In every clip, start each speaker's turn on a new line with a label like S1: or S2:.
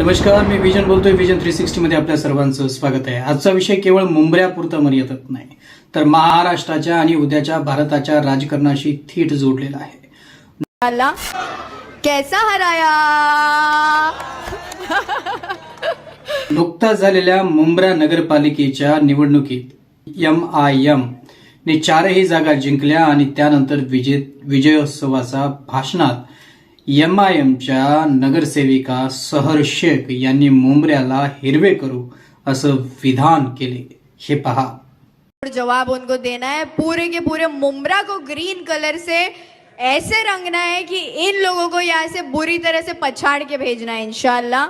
S1: नमस्कार, मी विजन बोलतोय. विजन 360 मध्ये आपल्या सर्वांचं स्वागत आहे. आजचा विषय केवळ मुंबऱ्यापुरता मर्यादित नाही, तर महाराष्ट्राच्या आणि उद्याच्या भारताच्या राजकारणाशी थेट जोडलेला आहे.
S2: अल्लाह कैसा हराया.
S1: नुकताच झालेल्या मुंब्रा नगरपालिकेच्या निवडणुकीत MIM ने 4ही जागा जिंकल्या आणि त्यानंतर विजयोत्सवाच्या भाषणात MIMच्या नगरसेविका सहर शेख यांनी मुंब्र्याला हिरवे करू असं विधान केले. हे पहा.
S2: जवाब उनको देना है, पूरे के पूरे मुंब्रा को ग्रीन कलर से ऐसे रंगना है कि इन लोगों को यहाँ से बुरी तरह से पछाड़ के भेजना है. इंशाल्लाह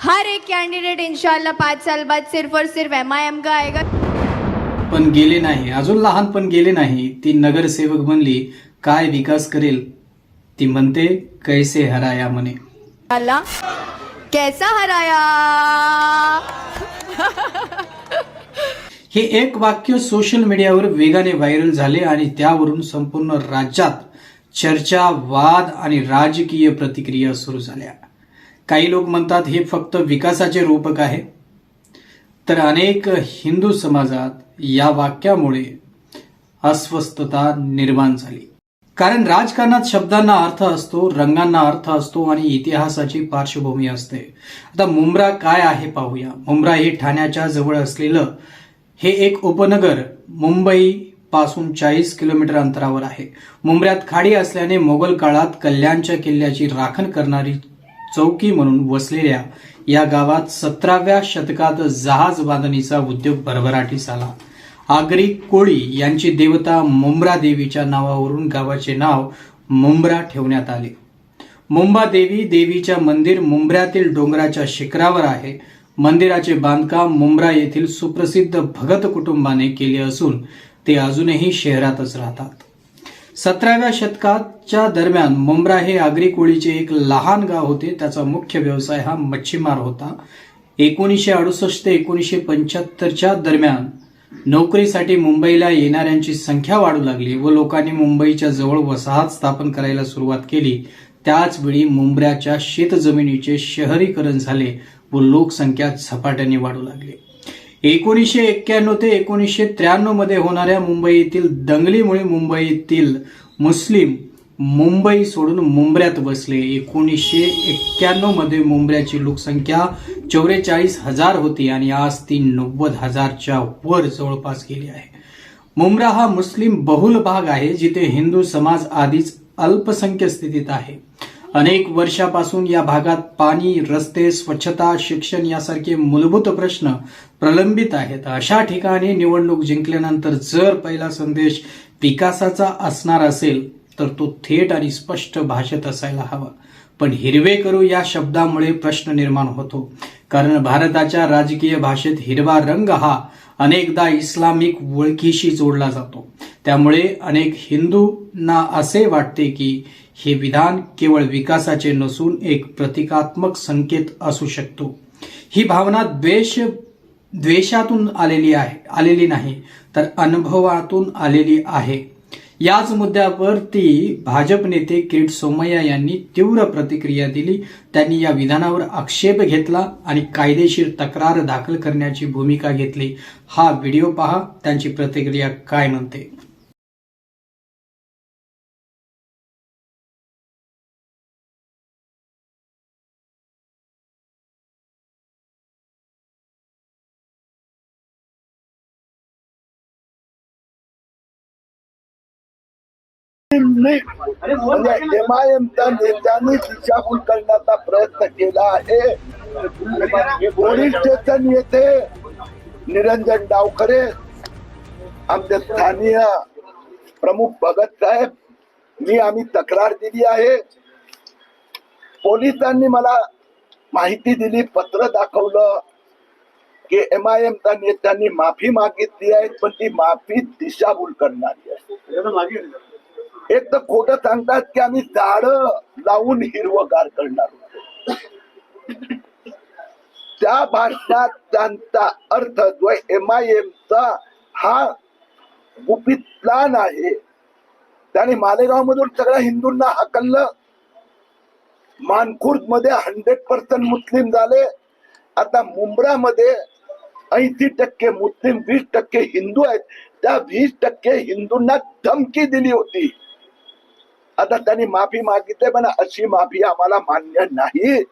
S2: हर एक कैंडिडेट इंशाल्लाह 5 साल बाद सिर्फ और सिर्फ MIM का आएगा.
S1: पण गेले नाही, अजून लहानपण गेले नाही. ती नगरसेवक म्हणली काय विकास करेल. ती म्हणते कैसे हराया म्हणे.
S2: अल्लाह कैसा हराया.
S1: हे एक वाक्य सोशल मीडियावर वेगाने व्हायरल झाले आणि त्यावरून संपूर्ण राज्यात चर्चा, वाद आणि राजकीय प्रतिक्रिया सुरू झाल्या. काही लोक म्हणतात हे फक्त विकासाचे रूपक आहे, तर अनेक हिंदू समाजात या वाक्यामुळे अस्वस्थता निर्माण झाली. कारण राजकारणात शब्दांना अर्थ असतो, रंगांना अर्थ असतो आणि इतिहासाची पार्श्वभूमी असते. आता मुंब्रा काय आहे पाहूया. मुंब्रा हे ठाण्याच्या जवळ असलेलं हे एक उपनगर मुंबई पासून 40 किलोमीटर अंतरावर आहे. मुंब्र्यात खाडी असल्याने मोगल काळात कल्याणच्या किल्ल्याची राखण करणारी चौकी म्हणून वसलेल्या या गावात 17व्या शतकात जहाज बांधणीचा उद्योग भरभराटीस आला. आगरी कोळी यांची देवता मुंब्रा देवीच्या नावावरून गावाचे नाव मुंब्रा ठेवण्यात आले. मुंबा देवी देवीच्या मंदिर मुंब्र्यातील डोंगराच्या शिखरावर आहे. मंदिराचे बांधकाम मुंब्रा येथील सुप्रसिद्ध भगत कुटुंबाने केले असून ते अजूनही शहरातच राहतात. 17व्या शतकाच्या दरम्यान मुंब्रा हे आगरी कोळीचे एक लहान गाव होते. त्याचा मुख्य व्यवसाय हा मच्छीमार होता. 1968 ते 1975च्या दरम्यान नोकरीसाठी मुंबईला येणाऱ्यांची संख्या वाढू लागली व लोकांनी मुंबईच्या जवळ वसाहत स्थापन करायला सुरुवात केली. त्याचवेळी मुंब्र्याच्या शेतजमिनीचे शहरीकरण झाले व लोकसंख्या झपाट्याने वाढू लागली. 1991 ते 1993 मध्ये होणाऱ्या मुंबईतील दंगलीमुळे मुंबईतील मुस्लिम मुंबई सोडून मुंब्र्यात बसले. 1991 मध्ये मुंब्र्याची लोकसंख्या 44,000 होती आणि आज ती 90,000च्या वर जवळपास गेली आहे. मुंब्रा हा मुस्लिम बहुल भाग आहे, जिथे हिंदू समाज आधीच अल्पसंख्य स्थितीत आहे. अनेक वर्षापासून या भागात पाणी, रस्ते, स्वच्छता, शिक्षण यासारखे मूलभूत प्रश्न प्रलंबित आहेत. अशा ठिकाणी निवडणूक जिंकल्यानंतर जर पहिला संदेश विकासाचा असणार असेल तर तो थेट आणि स्पष्ट भाषेत असायला हवा. पण हिरवे करू या शब्दामुळे प्रश्न निर्माण होतो. कारण भारताच्या राजकीय भाषेत हिरवा रंग हा अनेकदा इस्लामिक वळखीशी जोडला जातो. त्यामुळे अनेक हिंदूंना असे वाटते की हे विधान केवळ विकासाचे नसून एक प्रतिकात्मक संकेत असू शकतो. ही भावना द्वेषातून आलेली नाही, तर अनुभवातून आलेली आहे. याच मुद्द्यावरती भाजप नेते किरीट सोमय्या यांनी तीव्र प्रतिक्रिया दिली. त्यांनी या विधानावर आक्षेप घेतला आणि कायदेशीर तक्रार दाखल करण्याची भूमिका घेतली. हा व्हिडिओ पहा, त्यांची प्रतिक्रिया काय म्हणते.
S3: MIMच्या नेत्यांनी दिशाभूल करण्याचा प्रयत्न केला आहे. पोलीस स्टेशन येथे निरंजन डावखरे, आमचे स्थानीय प्रमुख भगत साहेब, आम्ही तक्रार दिली आहे. पोलिसांनी मला माहिती दिली, पत्र दाखवलं की MIMच्या नेत्यांनी माफी मागितली आहे, पण ती माफी दिशाभूल करणारी आहे. एक तर खोटं सांगतात की आम्ही झाडं लावून हिरवगार करणार होतो. त्या भाषणात त्यांचा अर्थ जो MIMचा हा गुपित प्लान आहे, त्याने मालेगाव मधून सगळ्या हिंदूंना हकललं. मानखुर्द मध्ये 100% मुस्लिम झाले. आता मुंब्रामध्ये 80% मुस्लिम, 20% हिंदू आहेत. त्या 20% हिंदूंना धमकी दिली होती. आता त्यांनी माफी मागितली, पण अशी माफी आम्हाला मान्य नाही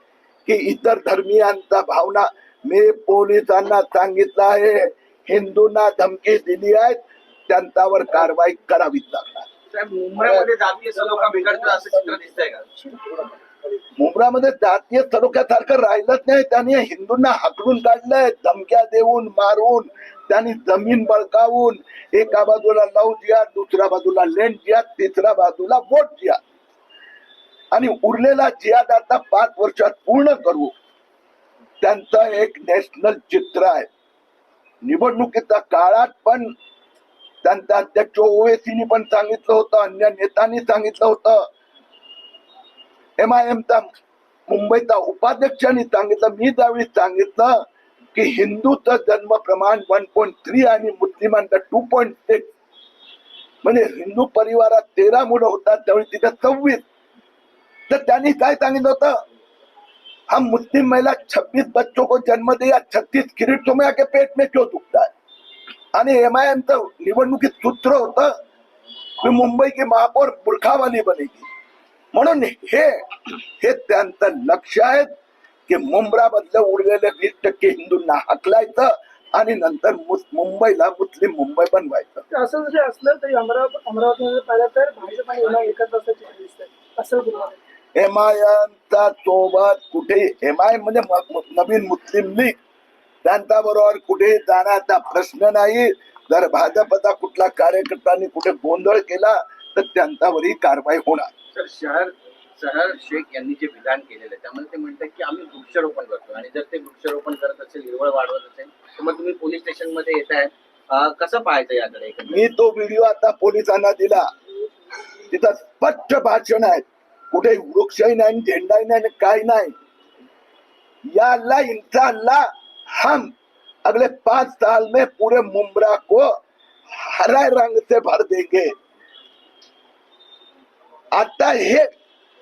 S3: की इतर धर्मीयांचा भावना. मी पोलिसांना सांगितलं आहे, हिंदूंना धमकी दिली आहे त्यांच्यावर कारवाई करावीच लागणार.
S4: मुंबईमध्ये जातीय सलोखा बिघडतो असं चित्र दिसतंय का?
S3: मुंब्रामध्ये जातीय सलोख्यासारखं राहिलंच नाही. त्यांनी हिंदूंना हाकलून काढलंय, धमक्या देऊन, मारून, त्यांनी जमीन बळकावून, एका बाजूला लव जिहाद, दुसऱ्या बाजूला लँड जिहाद, तिसऱ्या बाजूला वोट जिहाद, आणि उरलेला जिहाद आता 5 वर्षात पूर्ण करू. त्यांचं एक नॅशनल चित्र आहे. निवडणुकीच्या काळात पण त्यांचा अध्यक्ष ओवेसीनी पण सांगितलं होतं, अन्य नेत्यांनी सांगितलं होतं, MIMचा मुंबईचा उपाध्यक्षांनी सांगितलं, मी त्यावेळी सांगितलं की हिंदूचं जन्म प्रमाण 1.3 आणि मुस्लिमांचं 2.6, म्हणजे हिंदू परिवारात 13 मुलं होतात, त्यावेळी तिथे 26. तर त्यांनी काय सांगितलं होतं, हम मुस्लिम महिला 26 बच्चों को जन्म दिया, 36 किरीट तुम्हें आके पेट में क्यों दुखता है. आणि MIMचं निवडणुकीत सूत्र होतं की मुंबई की महापौर बुरखावाली बनेगी. म्हणून हे त्यांचं लक्ष आहे की मुंब्रामधलं उरलेले 20% हिंदूंना हकलायचं आणि नंतर मुंबईला मुस्लिम मुंबई बनवायचं.
S5: असं जरी असलं तरी अमरावतीमध्ये पाहिलं तर भाजप आणि MIM एकत्र असल्याचे दिसतंय. असं
S3: MIMचा सोबत कुठे, MIM म्हणजे नवीन मुस्लिम लीग, त्यांच्याबरोबर कुठे जाण्याचा प्रश्न नाही. जर भाजपचा कुठला कार्यकर्त्यांनी कुठे गोंधळ केला तर त्यांच्यावरही कारवाई होणार.
S4: तर शहर शेख यांनी जे विधान केलेलं आहे त्यामध्ये ते म्हणतात की आम्ही वृक्षारोपण करतो, आणि जर ते वृक्षारोपण करत असेल, हिरवळ वाढवत असेल, तर मग तुम्ही पोलीस स्टेशन मध्ये येताय, कसं पाहायचं याकडे?
S3: मी तो व्हिडिओ आता पोलिसांना दिला, तिथं स्पष्ट भाषण आहे, कुठे वृक्षही नाही, झेंडाही नाही, काही नाही. या अल्लाह इंशाअल्लाह हम अगले 5 साल में पूरे मुंब्रा को हरा रंग से भर देंगे. आता हे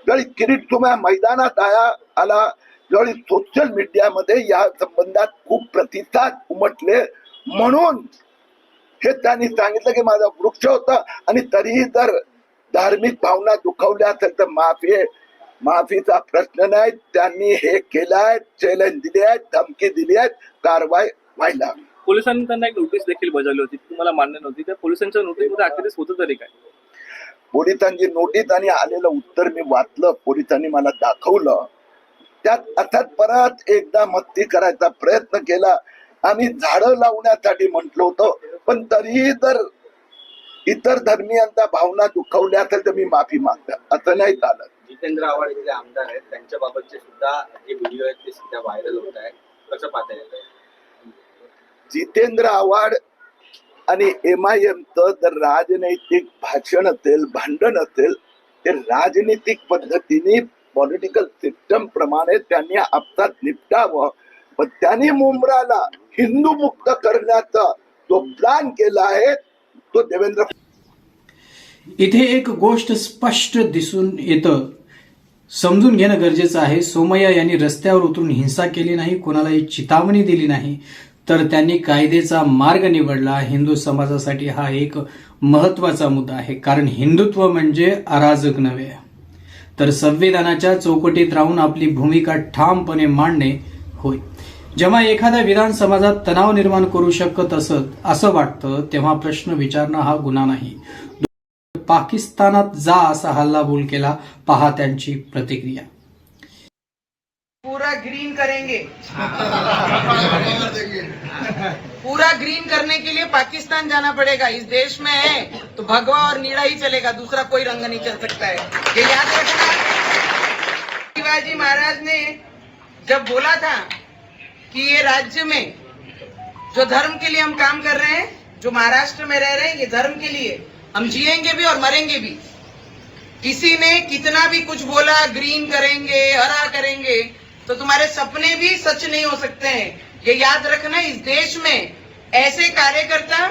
S3: जरी किरीट तुम्ही मैदानात आला, जरी सोशल मीडियामध्ये या संबंधात खूप प्रतिसाद उमटले, म्हणून हे त्यांनी सांगितलं की माझा वृक्ष होता, आणि तरीही जर धार्मिक भावना दुखावल्या असेल तर माफीचा प्रश्न नाही. त्यांनी हे केलंय, चॅलेंज दिले आहेत, धमकी दिली आहे, कारवाई व्हायला हवी.
S6: पोलिसांनी त्यांना एक नोटीस देखील बजावली होती, तुम्हाला मान्य नव्हती. त्या पोलिसांच्या नोटीसमध्ये अखेरीस होतं तरी काय?
S3: पोलिसांची नोटीस आणि आलेलं उत्तर मी वाचलं, पोलिसांनी मला दाखवलं. त्यात अर्थात परत एकदा मस्ती करायचा प्रयत्न केला. आम्ही झाडं लावण्यासाठी म्हटलो होतो, पण तरीही जर इतर धर्मीयांचा भावना दुखावल्या असेल तर मी माफी मागतो, असं नाही चालत.
S4: जितेंद्र आव्हाड इथले आमदार आहेत, त्यांच्या बाबतचे सुद्धा जे व्हिडिओ आहेत ते सध्या व्हायरल होत आहेत, कसं पाहता येतं?
S3: जितेंद्र आव्हाड आणि MIMचं जर राजनैतिक भाषण असेल, भांडण असेल, ते राजनीतिक पद्धतीने पॉलिटिकल सिस्टम प्रमाणे त्यांनी आपसात निपटावं. पण त्यांनी मुंब्राला हिंदू मुक्त करण्याचा जो प्लॅन केला आहे तो देवेंद्र.
S1: इथे एक गोष्ट स्पष्ट दिसून येतं, समजून घेणं गरजेचं आहे. सोमय्या यांनी रस्त्यावर उतरून हिंसा केली नाही, कोणालाही चितावणी दिली नाही, तर त्यांनी कायद्याचा मार्ग निवडला. हिंदू समाजासाठी हा एक महत्वाचा मुद्दा आहे, कारण हिंदुत्व म्हणजे अराजक नव्हे, तर संविधानाच्या चौकटीत राहून आपली भूमिका ठामपणे मांडणे होय. जेव्हा एखादा विधान समाजात तणाव निर्माण करू शकत असं वाटतं, तेव्हा प्रश्न विचारणं हा गुन्हा नाही. पाकिस्तानात जा असा हल्लाबोल केला, पहा त्यांची प्रतिक्रिया.
S7: पूरा ग्रीन करेंगे. पूरा ग्रीन करने के लिए पाकिस्तान जाना पड़ेगा. इस देश में है तो भगवा और नीला ही चलेगा, दूसरा कोई रंग नहीं चल सकता है, ये याद रखना. शिवाजी महाराज ने जब बोला था कि ये राज्य में जो धर्म के लिए हम काम कर रहे हैं, जो महाराष्ट्र में रह रहे हैं, ये धर्म के लिए हम जिएंगे भी और मरेंगे भी. किसी ने कितना भी कुछ बोला, ग्रीन करेंगे, हरा करेंगे, तो तुम्हारे सपने भी सच नहीं हो सकते हैं. ये याद रखना. इस देश में ऐसे कार्यकर्ता,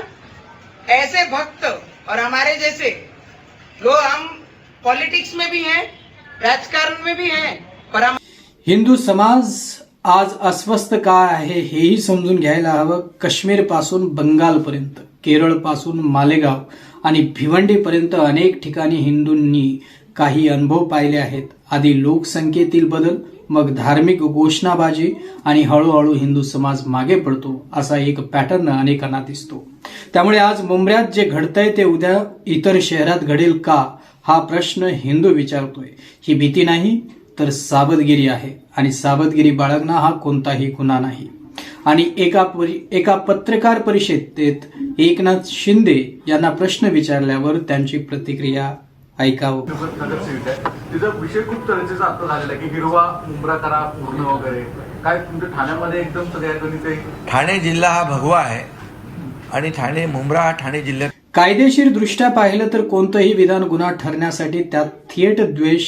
S7: ऐसे भक्त और हमारे जैसे लोग, हम पॉलिटिक्स में भी हैं, राजकारण में भी हैं, पराम
S1: हिंदू समाज आज अस्वस्थ का आहे हेही समजून घ्यायला हवं. काश्मीर पासून बंगालपर्यंत, केरळ पासून मालेगाव आणि भिवंडीपर्यंत अनेक ठिकाणी हिंदूंनी काही अनुभव पाहिले आहेत. आधी लोकसंख्येतील बदल, मग धार्मिक घोषणाबाजी आणि हळूहळू हिंदू समाज मागे पडतो असा एक पॅटर्न अनेकांना दिसतो. त्यामुळे आज मुंबऱ्यात जे घडतंय ते उद्या इतर शहरात घडेल का हा प्रश्न हिंदू विचारतोय. ही भीती नाही तर सावधगिरी आहे आणि सावधगिरी बाळगणं हा कोणताही गुन्हा नाही. आणि एका पत्रकार परिषदेत एकनाथ शिंदे यांना प्रश्न विचारल्यावर त्यांची प्रतिक्रिया ऐकावं.
S8: नगरसेविका आहे, तिचा विषय खूप चर्चेचा आता झालेला आहे की हिरवा मुंब्रा करा पूर्ण वगैरे. काय तुमच्या ठाण्यामध्ये एकदम सगळ्या ते
S9: ठाणे जिल्हा हा भगवा आहे आणि ठाणे मुंब्रा हा ठाणे जिल्ह्यात
S1: कायदेशीर दृष्ट्या पाहिलं तर कोणतंही विधान गुन्हा ठरण्यासाठी त्यात थेट द्वेष,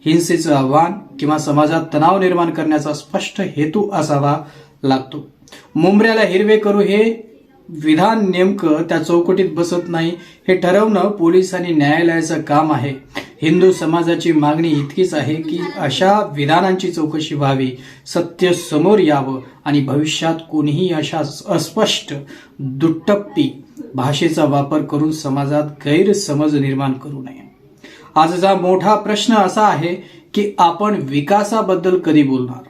S1: हिंसेचं आव्हान किंवा समाजात तणाव निर्माण करण्याचा स्पष्ट हेतू असावा लागतो. मुंबऱ्याला हिरवे करू हे विधान नेमकं त्या चौकटीत बसत नाही हे ठरवणं पोलीस आणि न्यायालयाचं काम आहे. हिंदू समाजाची मागणी इतकीच आहे की अशा विधानांची चौकशी व्हावी, सत्य समोर यावं आणि भविष्यात कोणीही अशा अस्पष्ट दुट्टप्पी भाषेचा वापर करून समाजात गैरसमज निर्माण करू नये. आजचा मोठा प्रश्न असा आहे की आपण विकासाबद्दल कधी बोलणार.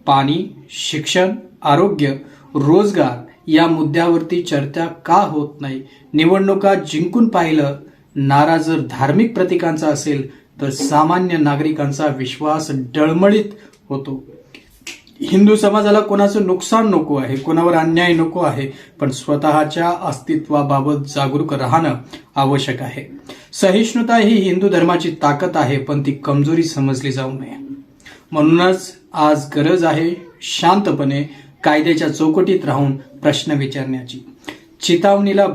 S1: पाणी, शिक्षण, आरोग्य, रोजगार या मुद्द्यावरती चर्चा का होत नाही. निवडणुका जिंकून पाहिलं, नारा जर धार्मिक प्रतीकांचा असेल तर सामान्य नागरिकांचा विश्वास डळमळीत होतो. हिंदू समाजाला कोणाचं नुकसान नको आहे, कोणावर अन्याय नको आहे, पण स्वतःच्या अस्तित्वाबाबत जागरूक राहणं आवश्यक आहे. सहिष्णुता ही हिंदू धर्माची ताकद आहे, पण ती कमजोरी समजली जाऊ नये. म्हणूनच आज गरज आहे शांतपणे कायद्याच्या चौकटीत राहून प्रश्न विचारण्याची. चेतावणीला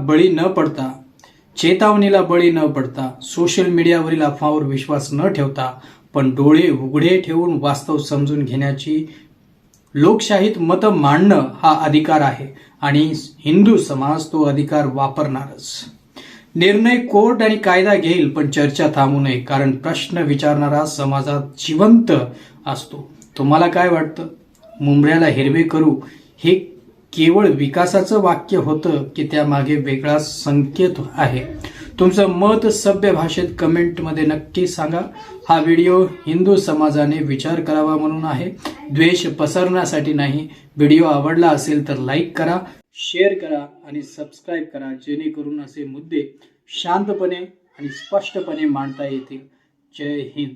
S1: बळी न पडता सोशल मीडियावरील अफवावर विश्वास न ठेवता पण डोळे उघडे ठेवून वास्तव समजून घेण्याची. लोकशाहीत मतं मांडणं हा अधिकार आहे आणि हिंदू समाज तो अधिकार वापरणारच. निर्णय कोर्ट आणि कायदा घेईल, पण चर्चा थांबू नये, कारण प्रश्न विचारणारा समाजात जिवंत असतो. तुम्हाला काय वाटतं? मुंबऱ्याला हिरवे करू हे केवळ विकासाचं वाक्य होतं की त्यामागे वेगळा संकेत आहे? तुमचं मत सभ्य भाषेत कमेंटमध्ये नक्की सांगा. हा व्हिडिओ हिंदू समाजाने विचार करावा म्हणून आहे, द्वेष पसरण्यासाठी नाही. व्हिडिओ आवडला असेल तर लाईक करा, शेअर करा आणि सबस्क्राईब करा, जेणेकरून असे मुद्दे शांतपणे आणि स्पष्टपणे मांडता येतील. जय हिंद.